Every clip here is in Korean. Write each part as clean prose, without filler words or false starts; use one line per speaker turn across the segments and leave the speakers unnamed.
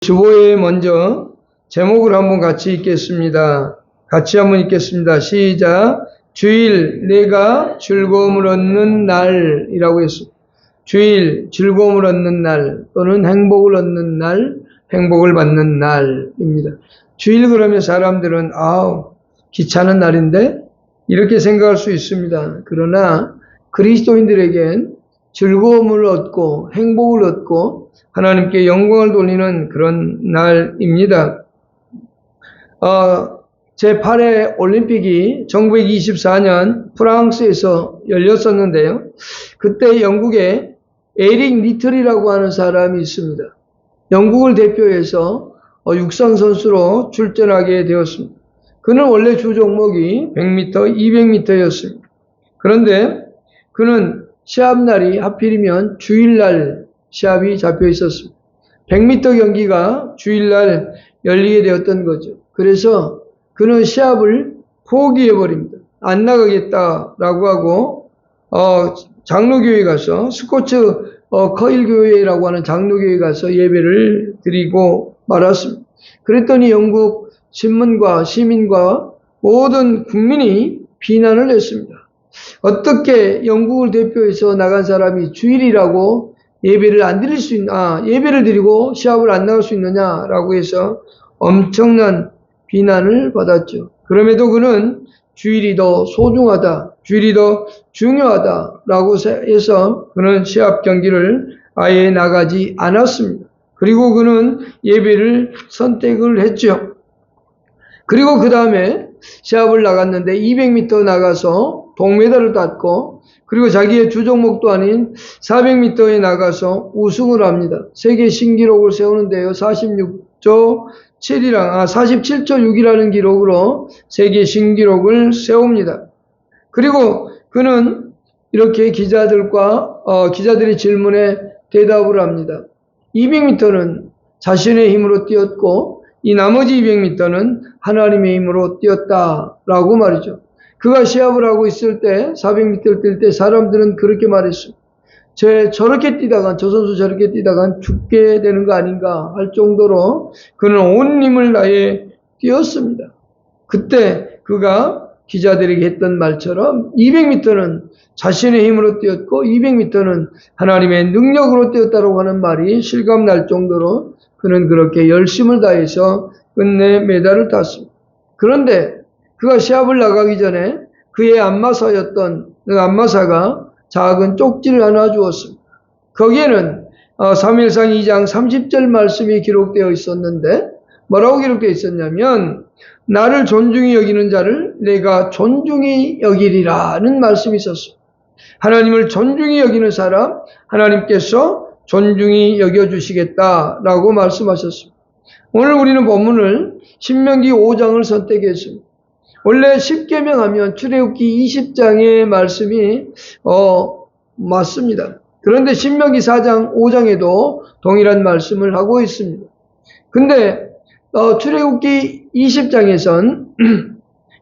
주보에 먼저 제목을 한번 같이 읽겠습니다. 같이 한번 읽겠습니다. 시작. 주일 내가 즐거움을 얻는 날이라고 했습니다. 주일 즐거움을 얻는 날 또는 행복을 얻는 날, 행복을 받는 날입니다. 주일 그러면 사람들은 귀찮은 날인데 이렇게 생각할 수 있습니다. 그러나 그리스도인들에겐 즐거움을 얻고 행복을 얻고 하나님께 영광을 돌리는 그런 날입니다. 제8회 올림픽이 1924년 프랑스에서 열렸었는데요. 그때 영국에 에릭 리틀이라고 하는 사람이 있습니다. 영국을 대표해서 육상 선수로 출전하게 되었습니다. 그는 원래 주 종목이 100m, 200m였습니다. 그런데 그는 시합날이 하필이면 주일날 시합이 잡혀 있었습니다. 100m 경기가 주일날 열리게 되었던 거죠. 그래서 그는 시합을 포기해버립니다. 안 나가겠다라고 하고 장로교회 가서 스코츠 커일교회라고 하는 장로교회 가서 예배를 드리고 말았습니다. 그랬더니 영국 신문과 시민과 모든 국민이 비난을 했습니다. 어떻게 영국을 대표해서 나간 사람이 주일이라고 예배를 안 드릴 수 예배를 드리고 시합을 안 나갈 수 있느냐라고 해서 엄청난 비난을 받았죠. 그럼에도 그는 주일이 더 소중하다, 주일이 더 중요하다라고 해서 그는 시합 경기를 아예 나가지 않았습니다. 그리고 그는 예배를 선택을 했죠. 그리고 그 다음에 시합을 나갔는데 200m 나가서 동메달을 땄고 그리고 자기의 주종목도 아닌 400m에 나가서 우승을 합니다. 세계 신기록을 세우는데요. 47초 6이라는 기록으로 세계 신기록을 세웁니다. 그리고 그는 이렇게 기자들의 질문에 대답을 합니다. 200m는 자신의 힘으로 뛰었고 이 나머지 200m는 하나님의 힘으로 뛰었다라고 말이죠. 그가 시합을 하고 있을 때 400m를 뛸 때 사람들은 그렇게 말했습니다. 저 선수 저렇게 뛰다간 죽게 되는 거 아닌가 할 정도로 그는 온 힘을 다해 뛰었습니다. 그때 그가 기자들에게 했던 말처럼 200m는 자신의 힘으로 뛰었고 200m는 하나님의 능력으로 뛰었다고 하는 말이 실감날 정도로 그는 그렇게 열심을 다해서 끝내 메달을 땄습니다. 그런데 그가 시합을 나가기 전에 그의 안마사였던 그 안마사가 작은 쪽지를 하나 주었습니다. 거기에는 사무엘상 2장 30절 말씀이 기록되어 있었는데 뭐라고 기록되어 있었냐면 나를 존중히 여기는 자를 내가 존중히 여기리라는 말씀이 있었습니다. 하나님을 존중히 여기는 사람 하나님께서 존중히 여겨주시겠다라고 말씀하셨습니다. 오늘 우리는 본문을 신명기 5장을 선택했습니다. 원래 10계명 하면 출애굽기 20장의 말씀이 맞습니다. 그런데 신명기 4장 5장에도 동일한 말씀을 하고 있습니다. 근데 출애굽기 20장에선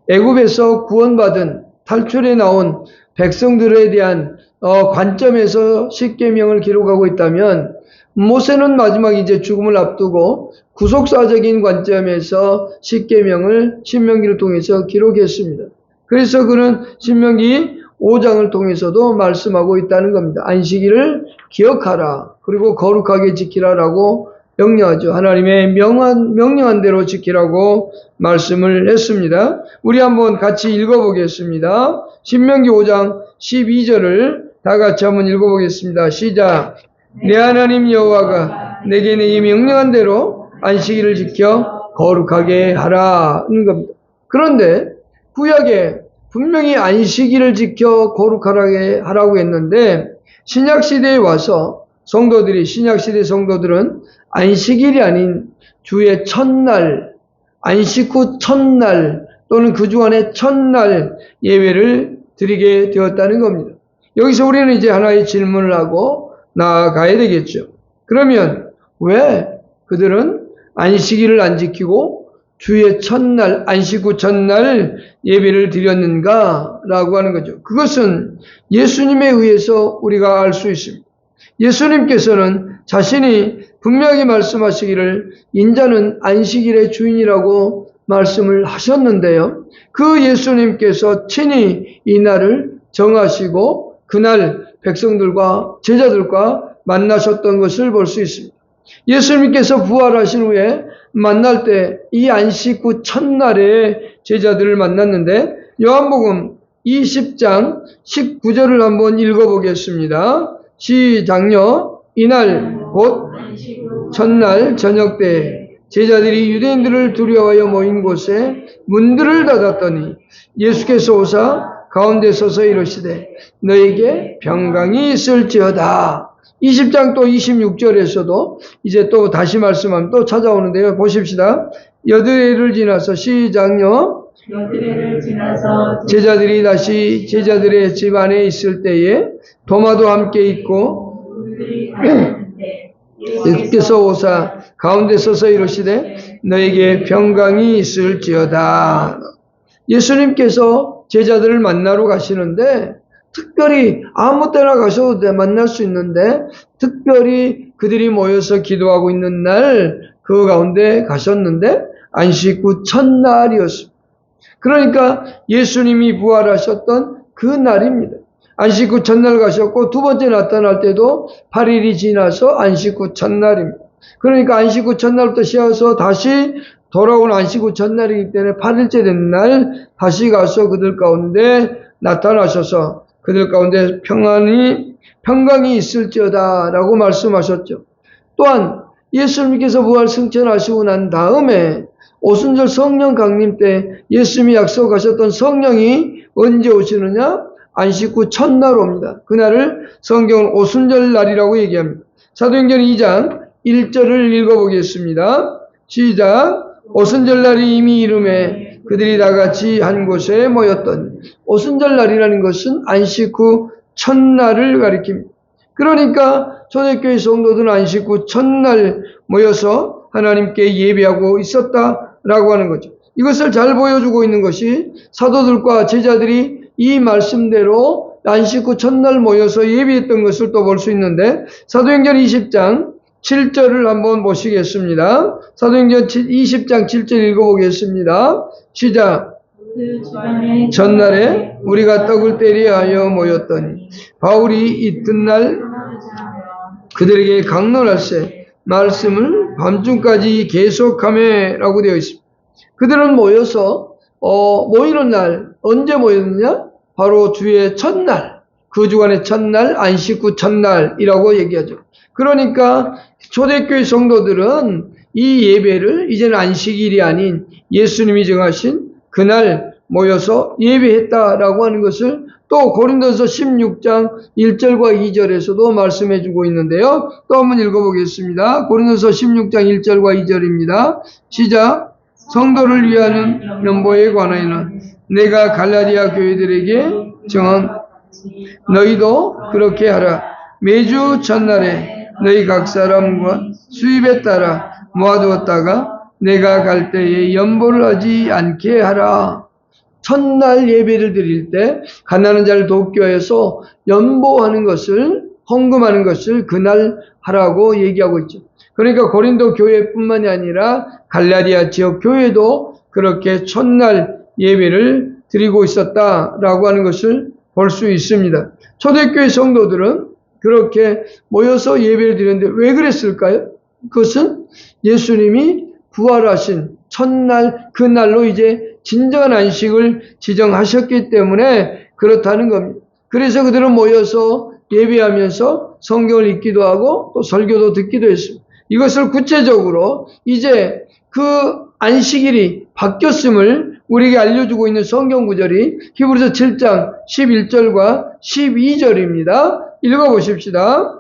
애굽에서 구원받은 탈출해 나온 백성들에 대한 관점에서 10계명을 기록하고 있다면 모세는 마지막 이제 죽음을 앞두고 구속사적인 관점에서 10계명을 신명기를 통해서 기록했습니다. 그래서 그는 신명기 5장을 통해서도 말씀하고 있다는 겁니다. 안식일을 기억하라. 그리고 거룩하게 지키라라고 명령하죠. 하나님의 명령한 대로 지키라고 말씀을 했습니다. 우리 한번 같이 읽어보겠습니다. 신명기 5장 12절을 다 같이 한번 읽어보겠습니다. 시작. 내 하나님 여호와가 내게 명령한 대로 안식일을 지켜 거룩하게 하라는 겁니다. 그런데 구약에 분명히 안식일을 지켜 거룩하게 하라고 했는데 신약시대에 와서 신약시대 성도들은 안식일이 아닌 주의 첫날, 안식 후 첫날 또는 그 주안의 첫날 예배를 드리게 되었다는 겁니다. 여기서 우리는 이제 하나의 질문을 하고 나아가야 되겠죠. 그러면 왜 그들은 안식일을 안 지키고 주의 첫날, 안식 후 첫날 예배를 드렸는가라고 하는 거죠. 그것은 예수님에 의해서 우리가 알 수 있습니다. 예수님께서는 자신이 분명히 말씀하시기를 인자는 안식일의 주인이라고 말씀을 하셨는데요. 그 예수님께서 친히 이 날을 정하시고 그날 백성들과 제자들과 만나셨던 것을 볼 수 있습니다. 예수님께서 부활하신 후에 만날 때 이 안식 후 첫날에 제자들을 만났는데 요한복음 20장 19절을 한번 읽어보겠습니다. 시작요. 이날 곧 첫날 저녁 때 제자들이 유대인들을 두려워하여 모인 곳에 문들을 닫았더니 예수께서 오사 가운데 서서 이르시되 너에게 평강이 있을지어다. 20장 또 26절에서도 이제 또 다시 말씀하면 또 찾아오는데요. 보십시다. 여드레를 지나서 시작요.
여드레를 지나서
제자들이 다시 제자들의 집 안에 있을 때에 도마도 함께 있고
문들이 닫혔는데
예수께서 오사 가운데 서서 이르시되 너에게 평강이 있을지어다. 예수님께서 제자들을 만나러 가시는데 특별히 아무 때나 가셔도 만날 수 있는데 특별히 그들이 모여서 기도하고 있는 날 그 가운데 가셨는데 안식 후 첫날이었습니다. 그러니까 예수님이 부활하셨던 그 날입니다. 안식 후 첫날 가셨고 두 번째 나타날 때도 8일이 지나서 안식 후 첫날입니다. 그러니까 안식 후 첫날부터 시작해서 다시 돌아온 안식 후 첫날이기 때문에 8일째 된 날 다시 가서 그들 가운데 나타나셔서 그들 가운데 평강이 있을지어다 라고 말씀하셨죠. 또한 예수님께서 부활 승천하시고 난 다음에 오순절 성령 강림 때 예수님이 약속하셨던 성령이 언제 오시느냐? 안식 후 첫날 옵니다. 그날을 성경은 오순절 날이라고 얘기합니다. 사도행전 2장 1절을 읽어보겠습니다. 시작. 오순절 날이 이미 이름에 그들이 다 같이 한 곳에 모였더니 오순절 날이라는 것은 안식 후 첫날을 가리킵니다. 그러니까 초대교회 성도들은 안식 후 첫날 모여서 하나님께 예배하고 있었다라고 하는 거죠. 이것을 잘 보여주고 있는 것이 사도들과 제자들이 이 말씀대로 안식 후 첫날 모여서 예배했던 것을 또 볼 수 있는데 사도행전 20장 7절을 한번 보시겠습니다. 사도행전 20장 7절 읽어보겠습니다. 시작. 전날에 우리가 떡을 때리려 하여 모였더니 바울이 이튿날 그들에게 강론할세 말씀을 밤중까지 계속하매라고 되어 있습니다. 그들은 모여서 모이는 날 언제 모였느냐? 바로 주의 첫날, 그 주간의 첫날, 안식 후 첫날이라고 얘기하죠. 그러니까 초대교회 성도들은 이 예배를 이제는 안식일이 아닌 예수님이 정하신 그날 모여서 예배했다라고 하는 것을 또 고린도서 16장 1절과 2절에서도 말씀해 주고 있는데요. 또 한번 읽어보겠습니다. 고린도서 16장 1절과 2절입니다. 시작. 성도를 위하는 연보에 관하여는 내가 갈라디아 교회들에게 정한 너희도 그렇게 하라. 매주 첫날에 너희 각 사람과 수입에 따라 모아두었다가 내가 갈 때에 연보를 하지 않게 하라. 첫날 예배를 드릴 때 가난한 자를 돕기 위해서 연보하는 것을 헌금하는 것을 그날 하라고 얘기하고 있죠. 그러니까 고린도 교회뿐만이 아니라 갈라디아 지역 교회도 그렇게 첫날 예배를 드리고 있었다라고 하는 것을 볼 수 있습니다. 초대교회 성도들은 그렇게 모여서 예배를 드렸는데 왜 그랬을까요? 그것은 예수님이 부활하신 첫날 그날로 이제 진정한 안식을 지정하셨기 때문에 그렇다는 겁니다. 그래서 그들은 모여서 예배하면서 성경을 읽기도 하고 또 설교도 듣기도 했습니다. 이것을 구체적으로 이제 그 안식일이 바뀌었음을 우리에게 알려주고 있는 성경 구절이 히브리서 7장 11절과 12절입니다. 읽어보십시다.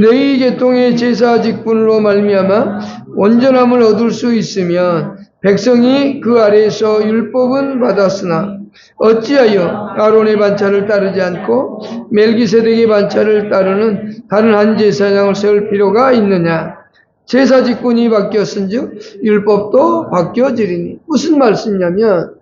너희 계통의 제사 직분으로 말미암아 온전함을 얻을 수 있으면 백성이 그 아래에서 율법은 받았으나 어찌하여 아론의 반차를 따르지 않고 멜기세덱의 반차를 따르는 다른 한 제사장을 세울 필요가 있느냐? 제사 직분이 바뀌었은즉 율법도 바뀌어지리니. 무슨 말씀이냐면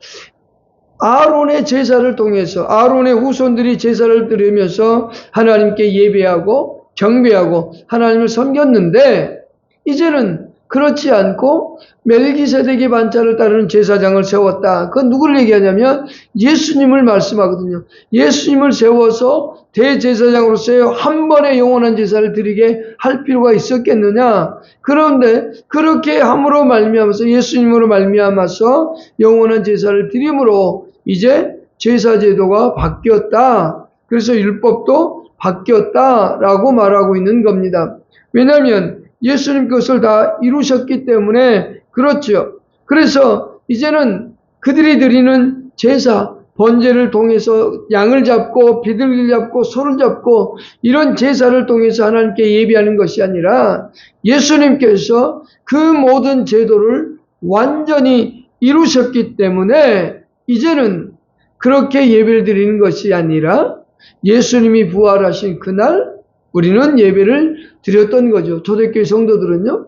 아론의 제사를 통해서 아론의 후손들이 제사를 드리면서 하나님께 예배하고 경배하고 하나님을 섬겼는데 이제는 그렇지 않고 멜기세덱의 반차를 따르는 제사장을 세웠다. 그건 누구를 얘기하냐면 예수님을 말씀하거든요. 예수님을 세워서 대제사장으로서 한 번에 영원한 제사를 드리게 할 필요가 있었겠느냐. 그런데 그렇게 함으로 말미암아서 예수님으로 말미암아서 영원한 제사를 드림으로 이제 제사 제도가 바뀌었다. 그래서 율법도 바뀌었다라고 말하고 있는 겁니다. 왜냐하면 예수님 그것을 다 이루셨기 때문에 그렇죠. 그래서 이제는 그들이 드리는 제사, 번제를 통해서 양을 잡고 비둘기를 잡고 소를 잡고 이런 제사를 통해서 하나님께 예배하는 것이 아니라 예수님께서 그 모든 제도를 완전히 이루셨기 때문에 이제는 그렇게 예배를 드리는 것이 아니라 예수님이 부활하신 그날 우리는 예배를 드렸던 거죠. 초대교회 성도들은요.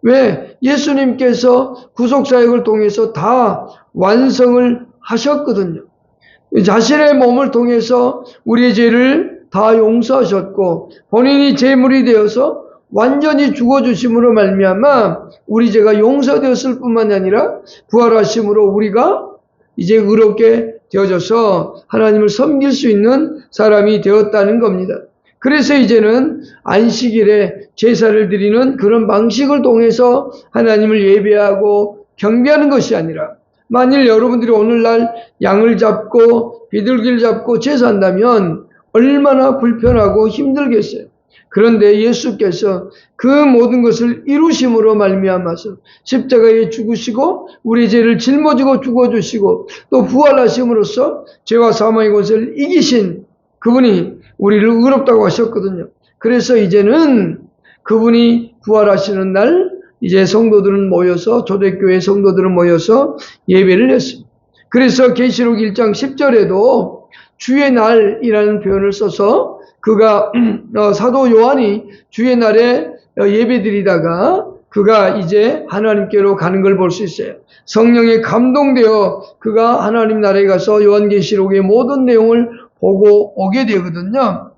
왜? 예수님께서 구속사역을 통해서 다 완성을 하셨거든요. 자신의 몸을 통해서 우리의 죄를 다 용서하셨고 본인이 제물이 되어서 완전히 죽어주심으로 말미암아 우리 죄가 용서되었을 뿐만 아니라 부활하심으로 우리가 이제 의롭게 되어져서 하나님을 섬길 수 있는 사람이 되었다는 겁니다. 그래서 이제는 안식일에 제사를 드리는 그런 방식을 통해서 하나님을 예배하고 경배하는 것이 아니라 만일 여러분들이 오늘날 양을 잡고 비둘기를 잡고 제사한다면 얼마나 불편하고 힘들겠어요. 그런데 예수께서 그 모든 것을 이루심으로 말미암아서 십자가에 죽으시고 우리 죄를 짊어지고 죽어주시고 또 부활하심으로써 죄와 사망의 것을 이기신 그분이 우리를 의롭다고 하셨거든요. 그래서 이제는 그분이 부활하시는 날 이제 성도들은 모여서 초대교회 성도들은 모여서 예배를 했습니다. 그래서 계시록 1장 10절에도 주의 날이라는 표현을 써서 그가 사도 요한이 주의 날에 예배드리다가 그가 이제 하나님께로 가는 걸 볼 수 있어요. 성령에 감동되어 그가 하나님 나라에 가서 요한계시록의 모든 내용을 보고 오게 되거든요.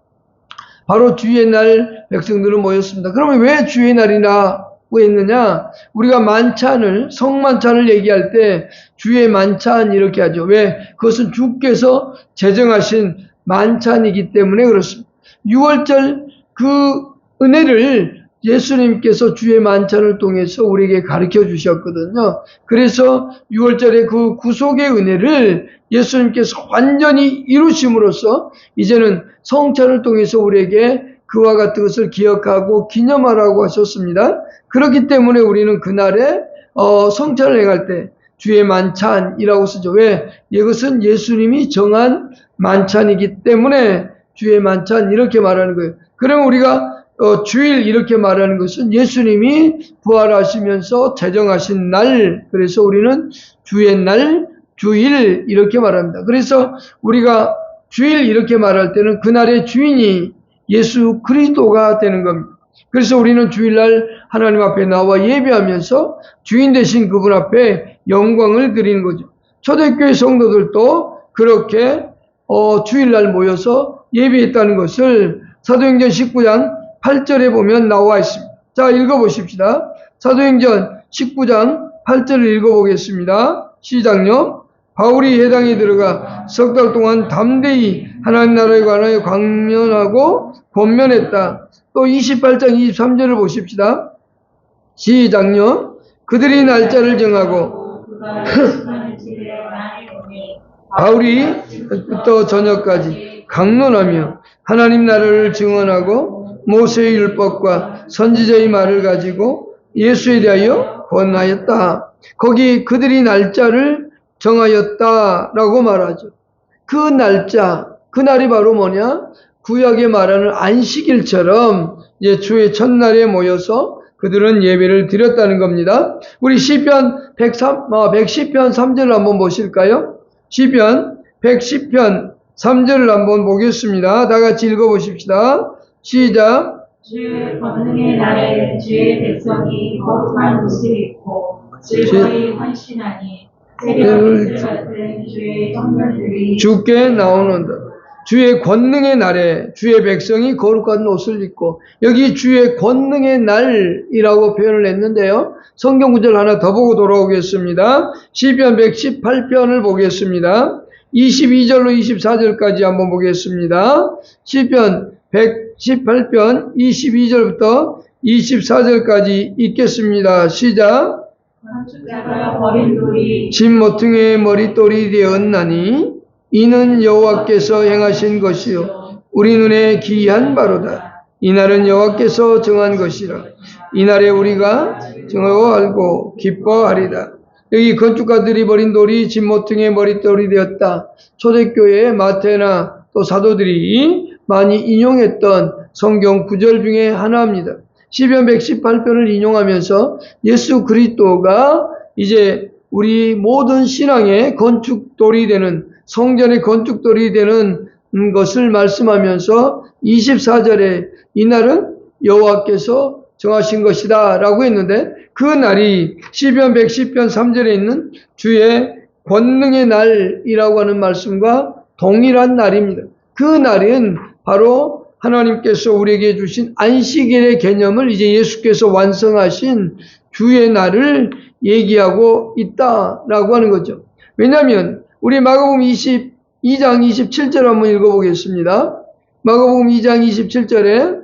바로 주의 날 백성들은 모였습니다. 그러면 왜 주의 날이라고 했느냐? 우리가 만찬을 성만찬을 얘기할 때 주의 만찬 이렇게 하죠. 왜? 그것은 주께서 제정하신 만찬이기 때문에 그렇습니다. 6월절 그 은혜를 예수님께서 주의 만찬을 통해서 우리에게 가르쳐 주셨거든요. 그래서 6월절에 그 구속의 은혜를 예수님께서 완전히 이루심으로써 이제는 성찬을 통해서 우리에게 그와 같은 것을 기억하고 기념하라고 하셨습니다. 그렇기 때문에 우리는 그날에 성찬을 행할 때 주의 만찬이라고 쓰죠. 왜? 이것은 예수님이 정한 만찬이기 때문에 주의 만찬 이렇게 말하는 거예요. 그러면 우리가 주일 이렇게 말하는 것은 예수님이 부활하시면서 제정하신 날, 그래서 우리는 주의 날, 주일 이렇게 말합니다. 그래서 우리가 주일 이렇게 말할 때는 그날의 주인이 예수 그리스도가 되는 겁니다. 그래서 우리는 주일날 하나님 앞에 나와 예배하면서 주인 되신 그분 앞에 영광을 드리는 거죠. 초대교회 성도들도 그렇게 주일날 모여서 예배했다는 것을 사도행전 19장 8절에 보면 나와 있습니다. 자, 읽어보십시다. 사도행전 19장 8절을 읽어보겠습니다. 시작요. 바울이 회당에 들어가 석 달 동안 담대히 하나님 나라에 관하여 강론하고 권면했다. 또 28장 23절을 보십시다. 시작요. 그들이 날짜를 정하고 바울이 부터 저녁까지 강론하며 하나님 나라를 증언하고 모세의 율법과 선지자의 말을 가지고 예수에 대하여 권하였다. 거기 그들이 날짜를 정하였다라고 말하죠. 그 날짜, 그 날이 바로 뭐냐? 구약에 말하는 안식일처럼 이제 주의 첫날에 모여서 그들은 예배를 드렸다는 겁니다. 우리 시편 110편 3절을 한번 보실까요? 시편 110편 3절을 한번 보겠습니다. 다 같이 읽어보십시다. 시작.
주의 권능의 날에 주의 백성이 거룩한 옷을 입고 즐거이 헌신하니 새벽 이슬 같은 주의 형제들이
주께 나오는다. 주의 권능의 날에 주의 백성이 거룩한 옷을 입고, 여기 주의 권능의 날이라고 표현을 했는데요. 성경 구절 하나 더 보고 돌아오겠습니다. 시편 118편을 보겠습니다. 22절로 24절까지 한번 보겠습니다. 시편 118편 22절부터 24절까지 읽겠습니다. 시작.
건축자가 버린 돌이
집 모퉁이의 머릿돌이 되었나니 이는 여호와께서 행하신 것이요 우리 눈에 기이한 바로다. 이날은 여호와께서 정한 것이라. 이날에 우리가 정하고 알고 기뻐하리다. 여기 건축가들이 버린 돌이 집 모퉁이의 머릿돌이 되었다. 초대교회 마태나 또 사도들이 많이 인용했던 성경 구절 중에 하나입니다. 시편 118편을 인용하면서 예수 그리스도가 이제 우리 모든 신앙의 건축돌이 되는, 성전의 건축돌이 되는 것을 말씀하면서 24절에 이날은 여호와께서 정하신 것이다 라고 했는데, 그 날이 시편 110편 3절에 있는 주의 권능의 날이라고 하는 말씀과 동일한 날입니다. 그 날은 바로 하나님께서 우리에게 주신 안식일의 개념을 이제 예수께서 완성하신 주의 날을 얘기하고 있다라고 하는 거죠. 왜냐하면 우리 마가복음 22장 27절 한번 읽어보겠습니다. 마가복음 2장 27절에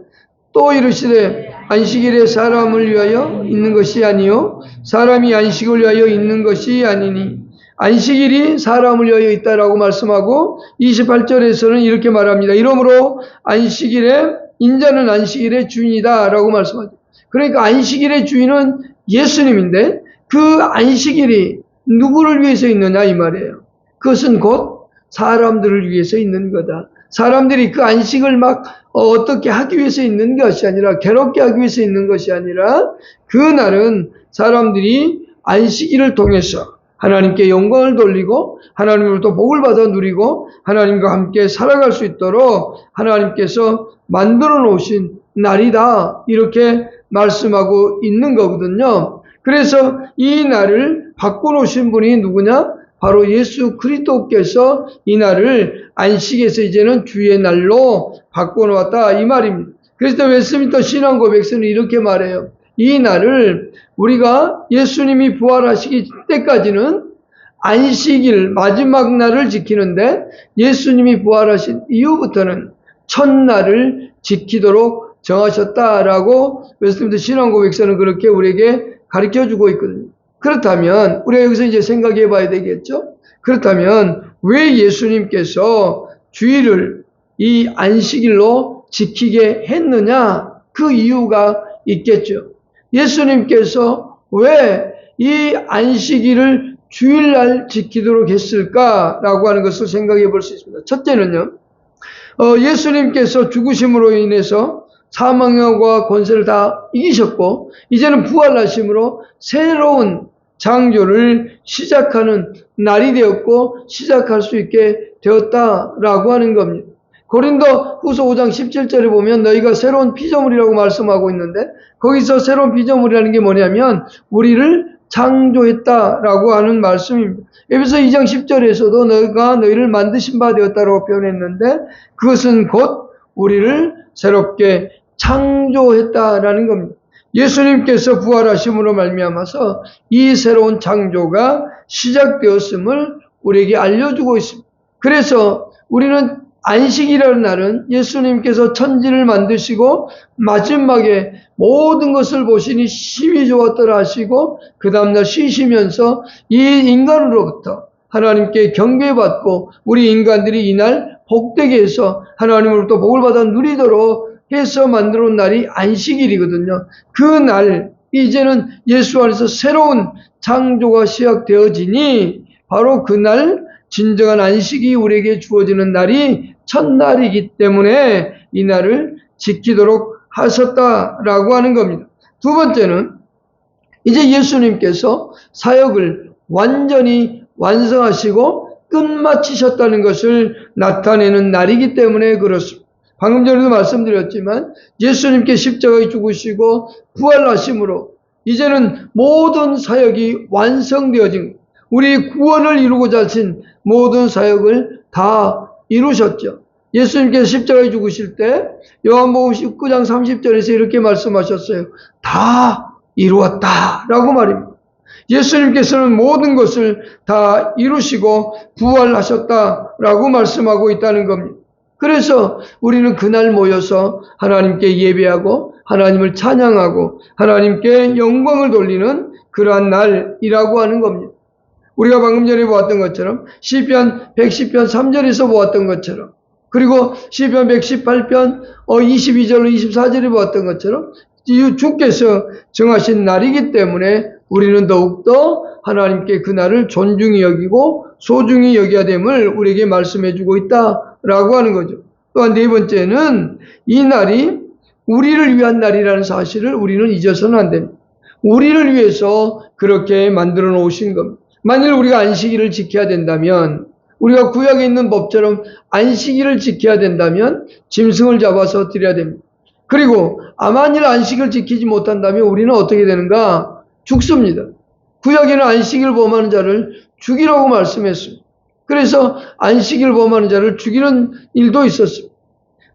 또 이르시되 안식일에 사람을 위하여 있는 것이 아니요 사람이 안식을 위하여 있는 것이 아니니, 안식일이 사람을 위하여 있다라고 말씀하고 28절에서는 이렇게 말합니다. 이러므로 안식일에 인자는 안식일의 주인이다 라고 말씀하죠. 그러니까 안식일의 주인은 예수님인데 그 안식일이 누구를 위해서 있느냐 이 말이에요. 그것은 곧 사람들을 위해서 있는 거다. 사람들이 그 안식을 막 어떻게 하기 위해서 있는 것이 아니라, 괴롭게 하기 위해서 있는 것이 아니라, 그 날은 사람들이 안식일을 통해서 하나님께 영광을 돌리고 하나님으로부터 복을 받아 누리고 하나님과 함께 살아갈 수 있도록 하나님께서 만들어 놓으신 날이다, 이렇게 말씀하고 있는 거거든요. 그래서 이 날을 바꿔놓으신 분이 누구냐? 바로 예수 그리스도께서 이 날을 안식에서 이제는 주의 날로 바꿔놓았다 이 말입니다. 그래서 웨스트민스터 신앙고백서는 이렇게 말해요. 이 날을 우리가 예수님이 부활하시기 때까지는 안식일 마지막 날을 지키는데, 예수님이 부활하신 이후부터는 첫날을 지키도록 정하셨다라고 웨스트민스터 신앙고백서는 그렇게 우리에게 가르쳐주고 있거든요. 그렇다면 우리가 여기서 이제 생각해 봐야 되겠죠? 그렇다면 왜 예수님께서 주일을 이 안식일로 지키게 했느냐? 그 이유가 있겠죠. 예수님께서 왜 이 안식일을 주일날 지키도록 했을까라고 하는 것을 생각해 볼 수 있습니다. 첫째는요, 예수님께서 죽으심으로 인해서 사망과 권세를 다 이기셨고 이제는 부활하심으로 새로운 창조를 시작하는 날이 되었고 시작할 수 있게 되었다라고 하는 겁니다. 고린도 후서 5장 17절에 보면 너희가 새로운 피조물이라고 말씀하고 있는데, 거기서 새로운 피조물이라는 게 뭐냐면 우리를 창조했다라고 하는 말씀입니다. 에베소 2장 10절에서도 너희가 너희를 만드신 바 되었다라고 표현했는데, 그것은 곧 우리를 새롭게 창조했다라는 겁니다. 예수님께서 부활하심으로 말미암아서 이 새로운 창조가 시작되었음을 우리에게 알려주고 있습니다. 그래서 우리는 안식이라는 날은 예수님께서 천지를 만드시고 마지막에 모든 것을 보시니 심히 좋았더라 하시고 그 다음날 쉬시면서 이 인간으로부터 하나님께 경배받고 우리 인간들이 이날 복되게 해서 하나님으로부터 복을 받아 누리도록 해서 만들어 온 날이 안식일이거든요. 그 날, 이제는 예수 안에서 새로운 창조가 시작되어지니 바로 그날 진정한 안식이 우리에게 주어지는 날이 첫날이기 때문에 이 날을 지키도록 하셨다라고 하는 겁니다. 두 번째는 이제 예수님께서 사역을 완전히 완성하시고 끝마치셨다는 것을 나타내는 날이기 때문에 그렇습니다. 방금 전에도 말씀드렸지만 예수님께 십자가에 죽으시고 부활하심으로 이제는 모든 사역이 완성되어진, 우리 구원을 이루고자 하신 모든 사역을 다 이루셨죠. 예수님께서 십자가에 죽으실 때 요한복음 19장 30절에서 이렇게 말씀하셨어요. 다 이루었다 라고 말입니다. 예수님께서는 모든 것을 다 이루시고 부활하셨다라고 말씀하고 있다는 겁니다. 그래서 우리는 그날 모여서 하나님께 예배하고 하나님을 찬양하고 하나님께 영광을 돌리는 그러한 날이라고 하는 겁니다. 우리가 방금 전에 보았던 것처럼 시편 110편 3절에서 보았던 것처럼 그리고 시편 118편 22절로 24절에 보았던 것처럼 주께서 정하신 날이기 때문에 우리는 더욱더 하나님께 그 날을 존중히 여기고 소중히 여겨야 됨을 우리에게 말씀해 주고 있다라고 하는 거죠. 또한 네 번째는 이 날이 우리를 위한 날이라는 사실을 우리는 잊어서는 안 됩니다. 우리를 위해서 그렇게 만들어 놓으신 겁니다. 만일 우리가 안식일을 지켜야 된다면 우리가 구약에 있는 법처럼 안식일을 지켜야 된다면 짐승을 잡아서 드려야 됩니다. 그리고 만일 안식을 지키지 못한다면 우리는 어떻게 되는가? 죽습니다. 구약에는 안식일 범하는 자를 죽이라고 말씀했습니다. 그래서 안식일 범하는 자를 죽이는 일도 있었습니다.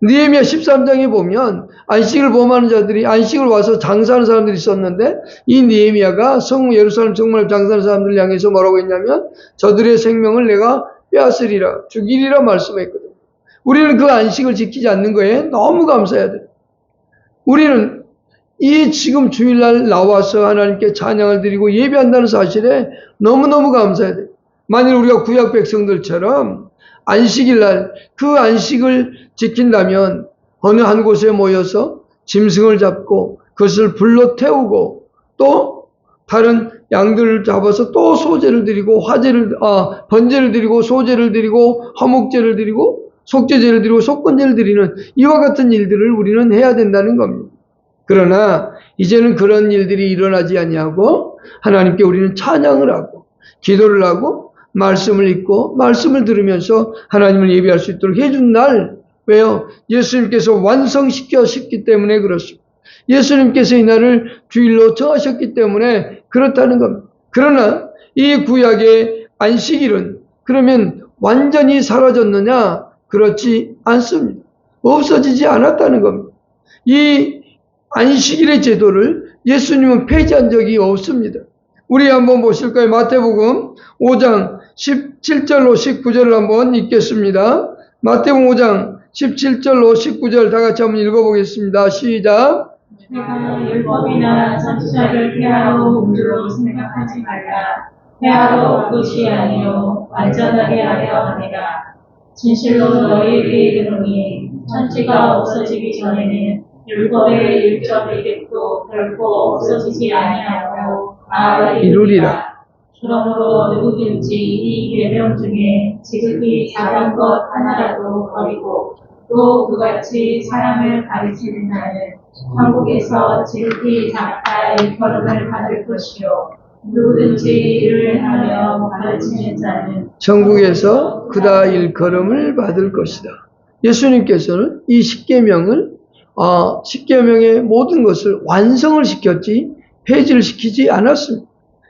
느헤미야 13장에 보면 안식을 범하는 자들이 안식을 와서 장사하는 사람들이 있었는데 이 느헤미야가 예루살렘 성문을 장사하는 사람들을 향해서 뭐라고 했냐면 저들의 생명을 내가 빼앗으리라 죽이리라 말씀했거든요. 우리는 그 안식을 지키지 않는 거에 너무 감사해야 돼요. 우리는 이 지금 주일날 나와서 하나님께 찬양을 드리고 예배한다는 사실에 너무너무 감사해야 돼요. 만일 우리가 구약 백성들처럼 안식일날 그 안식을 지킨다면 어느 한 곳에 모여서 짐승을 잡고 그것을 불로 태우고 또 다른 양들을 잡아서 또 소제를 드리고 번제를 드리고 소제를 드리고 화목제를 드리고 속죄제를 드리고 속건제를 드리는 이와 같은 일들을 우리는 해야 된다는 겁니다. 그러나 이제는 그런 일들이 일어나지 아니하고 하나님께 우리는 찬양을 하고 기도를 하고 말씀을 읽고 말씀을 들으면서 하나님을 예배할 수 있도록 해준 날. 왜요? 예수님께서 완성시켰기 때문에 그렇습니다. 예수님께서 이 날을 주일로 정하셨기 때문에 그렇다는 겁니다. 그러나 이 구약의 안식일은 그러면 완전히 사라졌느냐? 그렇지 않습니다. 없어지지 않았다는 겁니다. 이 안식일의 제도를 예수님은 폐지한 적이 없습니다. 우리 한번 보실까요? 마태복음 5장 17절로 19절을 한번 읽겠습니다. 마태복음 5장 17절로 19절 다 같이 한번 읽어보겠습니다. 시작.
내가 율법이나 선지자를 폐하러 온 줄로 생각하지 말라. 폐하러 온 것이 아니요 완전하게 하려 함이라. 진실로 너희에게 이르노니 천지가 없어지기 전에는 율법의 1.1획도 결코 없어지지 아니하고 이루리라. 그러므로 누구든지 이 계명 중에 지극히 작은 것 하나라도 버리고 또 그같이 사람을 가르치는 자는 천국에서 지극히 작다 일컬음을 받을 것이요 누구든지 이를 하며 가르치는 자는
천국에서 그다 일컬음을 받을 것이다. 예수님께서는 이 십계명을 십계명의 모든 것을 완성을 시켰지 폐지를 시키지 않았습니다.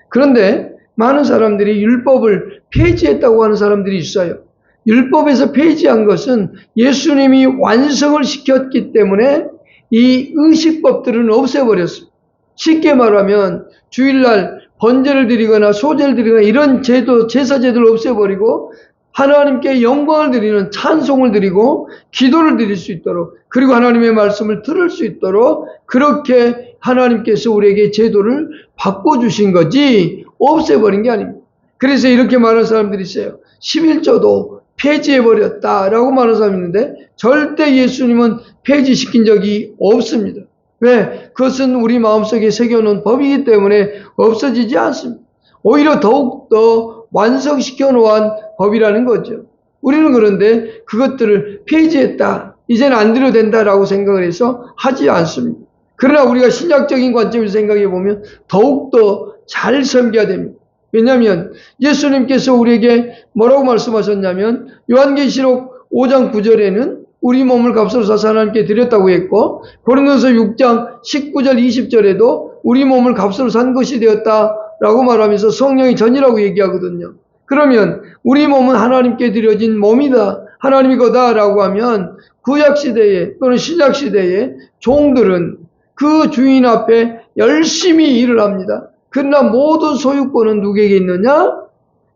그런데 많은 사람들이 율법을 폐지했다고 하는 사람들이 있어요. 율법에서 폐지한 것은 예수님이 완성을 시켰기 때문에 이 의식법들은 없애버렸습니다. 쉽게 말하면 주일날 번제를 드리거나 소제를 드리거나 이런 제사 제도를 없애버리고 하나님께 영광을 드리는 찬송을 드리고 기도를 드릴 수 있도록 그리고 하나님의 말씀을 들을 수 있도록 그렇게 하나님께서 우리에게 제도를 바꿔주신 거지 없애버린 게 아닙니다. 그래서 이렇게 말하는 사람들이 있어요. 11조도 폐지해버렸다라고 말하는 사람이 있는데 절대 예수님은 폐지시킨 적이 없습니다. 왜? 그것은 우리 마음속에 새겨놓은 법이기 때문에 없어지지 않습니다. 오히려 더욱더 완성시켜 놓은 법이라는 거죠. 우리는 그런데 그것들을 폐지했다. 이제는 안 드려도 된다라고 생각을 해서 하지 않습니다. 그러나 우리가 신약적인 관점에서 생각해 보면 더욱더 잘 섬겨야 됩니다. 왜냐하면 예수님께서 우리에게 뭐라고 말씀하셨냐면 요한계시록 5장 9절에는 우리 몸을 값으로 사서 하나님께 드렸다고 했고 고린도서 6장 19절 20절에도 우리 몸을 값으로 산 것이 되었다라고 말하면서 성령이 전이라고 얘기하거든요. 그러면 우리 몸은 하나님께 드려진 몸이다 하나님이 거다라고 하면 구약시대에 또는 신약시대에 종들은 그 주인 앞에 열심히 일을 합니다. 그러나 모든 소유권은 누구에게 있느냐?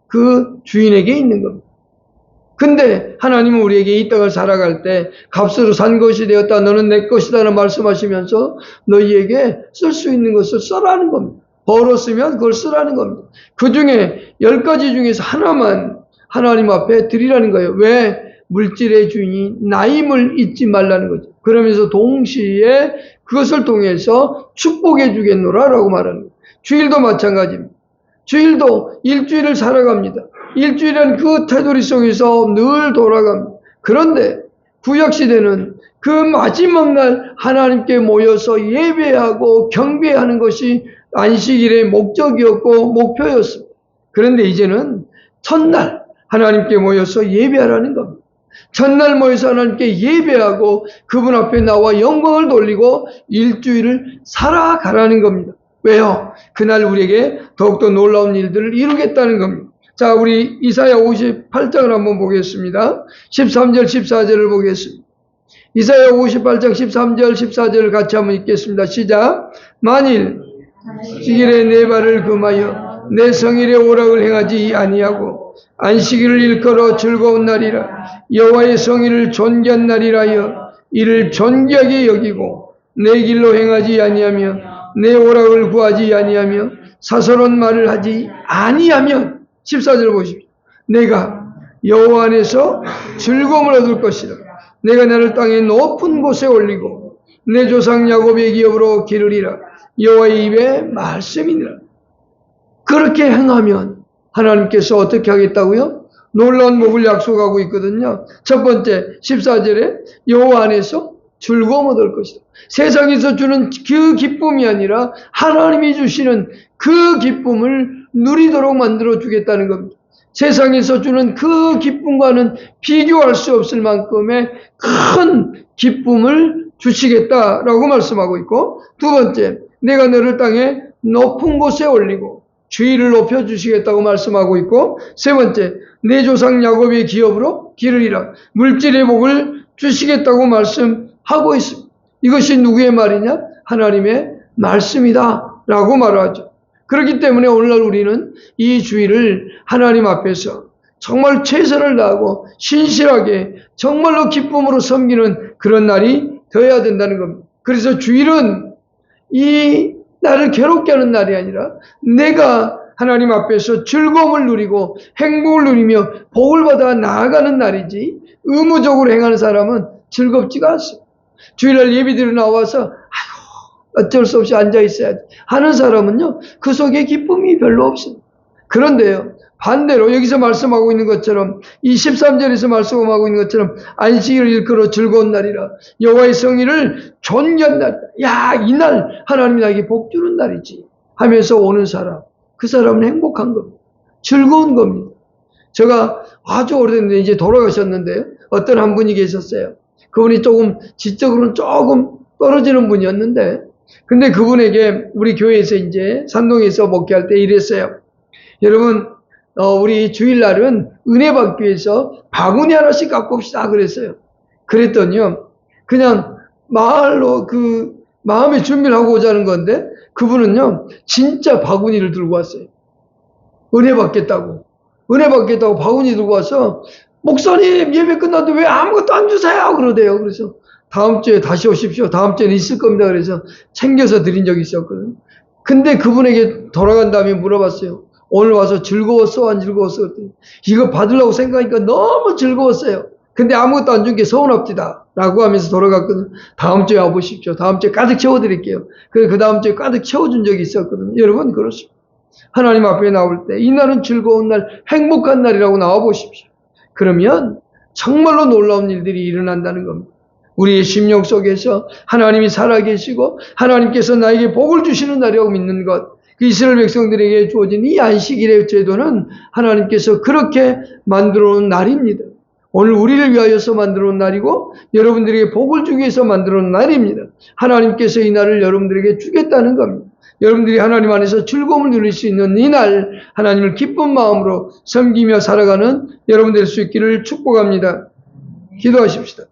그 주인에게 있는 겁니다. 근데 하나님은 우리에게 이 땅을 살아갈 때 값으로 산 것이 되었다. 너는 내 것이다라는 말씀하시면서 너희에게 쓸 수 있는 것을 써라는 겁니다. 벌었으면 그걸 쓰라는 겁니다. 그 중에 10가지 중에서 하나만 하나님 앞에 드리라는 거예요. 왜? 물질의 주인이 나임을 잊지 말라는 거죠. 그러면서 동시에 그것을 통해서 축복해 주겠노라라고 말하는 거예요. 주일도 마찬가지입니다. 주일도 일주일을 살아갑니다. 일주일은 그 테두리 속에서 늘 돌아갑니다. 그런데 구약시대는 그 마지막 날 하나님께 모여서 예배하고 경배하는 것이 안식일의 목적이었고 목표였습니다. 그런데 이제는 첫날 하나님께 모여서 예배하라는 겁니다. 첫날 모여서 하나님께 예배하고 그분 앞에 나와 영광을 돌리고 일주일을 살아가라는 겁니다. 왜요? 그날 우리에게 더욱더 놀라운 일들을 이루겠다는 겁니다. 자, 우리 이사야 58장을 한번 보겠습니다. 13절, 14절을 보겠습니다. 이사야 58장 13절, 14절을 같이 한번 읽겠습니다. 시작. 만일 안식일에 내 발을 금하여 내 성일에 오락을 행하지 아니하고 안식일을 일컬어 즐거운 날이라 여호와의 성일을 존귀한 날이라 하여 이를 존귀하게 여기고 내 길로 행하지 아니하며 내 오락을 구하지 아니하며 사소한 말을 하지 아니하면 14절 보십시오. 내가 여호와 안에서 즐거움을 얻을 것이다. 내가 나를 땅의 높은 곳에 올리고 내 조상 야곱의 기업으로 기르리라. 여호와의 입에 말씀이니라. 그렇게 행하면 하나님께서 어떻게 하겠다고요? 놀라운 복을 약속하고 있거든요. 첫 번째 14절에 여호와 안에서 즐거움 얻을 것이다. 세상에서 주는 그 기쁨이 아니라 하나님이 주시는 그 기쁨을 누리도록 만들어 주겠다는 겁니다. 세상에서 주는 그 기쁨과는 비교할 수 없을 만큼의 큰 기쁨을 주시겠다라고 말씀하고 있고, 두 번째, 내가 너를 땅에 높은 곳에 올리고 주의를 높여주시겠다고 말씀하고 있고, 세 번째, 내 조상 야곱의 기업으로 기르리라. 물질의 복을 주시겠다고 말씀하고 있습니다. 이것이 누구의 말이냐? 하나님의 말씀이다 라고 말하죠. 그렇기 때문에 오늘날 우리는 이 주일을 하나님 앞에서 정말 최선을 다하고 신실하게 정말로 기쁨으로 섬기는 그런 날이 되어야 된다는 겁니다. 그래서 주일은 이 나를 괴롭게 하는 날이 아니라 내가 하나님 앞에서 즐거움을 누리고 행복을 누리며 복을 받아 나아가는 날이지, 의무적으로 행하는 사람은 즐겁지가 않습니다. 주일날 예배드리러 나와서 어쩔 수 없이 앉아있어야지 하는 사람은요, 그 속에 기쁨이 별로 없습니다. 그런데요, 반대로 여기서 말씀하고 있는 것처럼, 이 13절에서 말씀하고 있는 것처럼 안식일을 일컬어 즐거운 날이라 여호와의 성일을 존귀한 날이다. 야, 이날 하나님이 나에게 복 주는 날이지 하면서 오는 사람, 그 사람은 행복한 겁니다. 즐거운 겁니다. 제가 아주 오래됐는데 이제 돌아가셨는데요, 어떤 한 분이 계셨어요. 그분이 조금 지적으로는 조금 떨어지는 분이었는데, 근데 그분에게 우리 교회에서 이제 산동에서 목회할 때 이랬어요. 여러분, 우리 주일날은 은혜 받기 위해서 바구니 하나씩 갖고 옵시다 그랬어요. 그랬더니요, 그냥 말로 그 마음의 준비를 하고 오자는 건데, 그분은요 진짜 바구니를 들고 왔어요. 은혜 받겠다고 바구니 들고 와서, 목사님 예배 끝났는데 왜 아무것도 안 주세요 그러대요. 그래서 다음 주에 다시 오십시오. 다음 주에는 있을 겁니다. 그래서 챙겨서 드린 적이 있었거든요. 근데 그분에게 돌아간 다음에 물어봤어요. 오늘 와서 즐거웠어? 안 즐거웠어? 그랬더니 이거 받으려고 생각하니까 너무 즐거웠어요. 근데 아무것도 안 준 게 서운합니다 라고 하면서 돌아갔거든요. 다음 주에 와보십시오. 다음 주에 가득 채워드릴게요. 그래서 그 다음 주에 가득 채워준 적이 있었거든요. 여러분, 그렇습니다. 하나님 앞에 나올 때 이날은 즐거운 날, 행복한 날이라고 나와보십시오. 그러면 정말로 놀라운 일들이 일어난다는 겁니다. 우리의 심령 속에서 하나님이 살아계시고 하나님께서 나에게 복을 주시는 날이라고 믿는 것, 그 이스라엘 백성들에게 주어진 이 안식일의 제도는 하나님께서 그렇게 만들어 놓은 날입니다. 오늘 우리를 위하여서 만들어 놓은 날이고 여러분들에게 복을 주기 위해서 만들어 놓은 날입니다. 하나님께서 이 날을 여러분들에게 주겠다는 겁니다. 여러분들이 하나님 안에서 즐거움을 누릴 수 있는 이 날, 하나님을 기쁜 마음으로 섬기며 살아가는 여러분 될 수 있기를 축복합니다. 기도하십시다.